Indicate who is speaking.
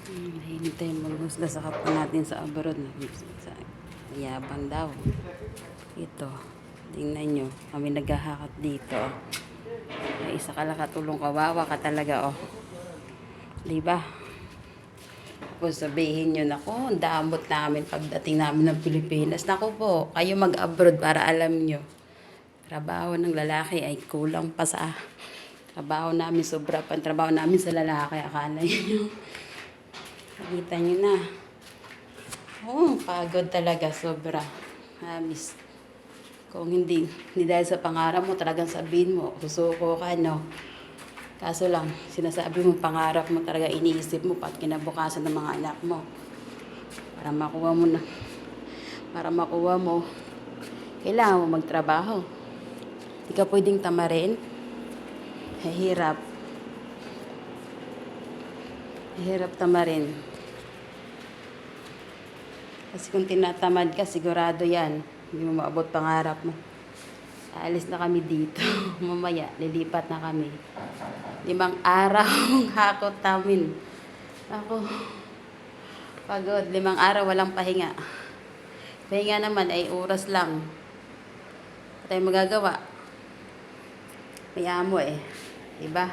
Speaker 1: Hindi tayo maghusga sa kapwa natin sa abroad. Sa mayabang daw. Ito. Tingnan nyo. Kami naghahakat dito. May isa ka lang katulong, kawawa ka talaga, oh. Diba? Tapos sabihin nyo, naku, ang damot namin pagdating namin ng Pilipinas. Naku po, kayo mag-abroad para alam nyo. Trabaho ng lalaki ay kulang pa sa trabaho namin. Sobra pa ang trabaho namin sa lalaki. Akala nyo. Nakita nyo na. Pagod talaga. Sobra. Hamis. Kung hindi dahil sa pangarap mo, talagang sabihin mo, susuko ka, no? Kaso lang, sinasabi mo, pangarap mo talaga, iniisip mo, pat kinabukasan ng mga anak mo. Para makuha mo, kailangan mo magtrabaho. Hindi ka pwedeng tamarin. Hirap. Hirap tamarin. Kasi kung tinatamad ka, sigurado yan. Hindi mo maabot pangarap mo. Aalis na kami dito. Mamaya, lilipat na kami. 5 araw hakot namin. Ako, pagod. 5 araw, walang pahinga. Pahinga naman ay oras lang. Tayo magagawa. May amo eh. Diba?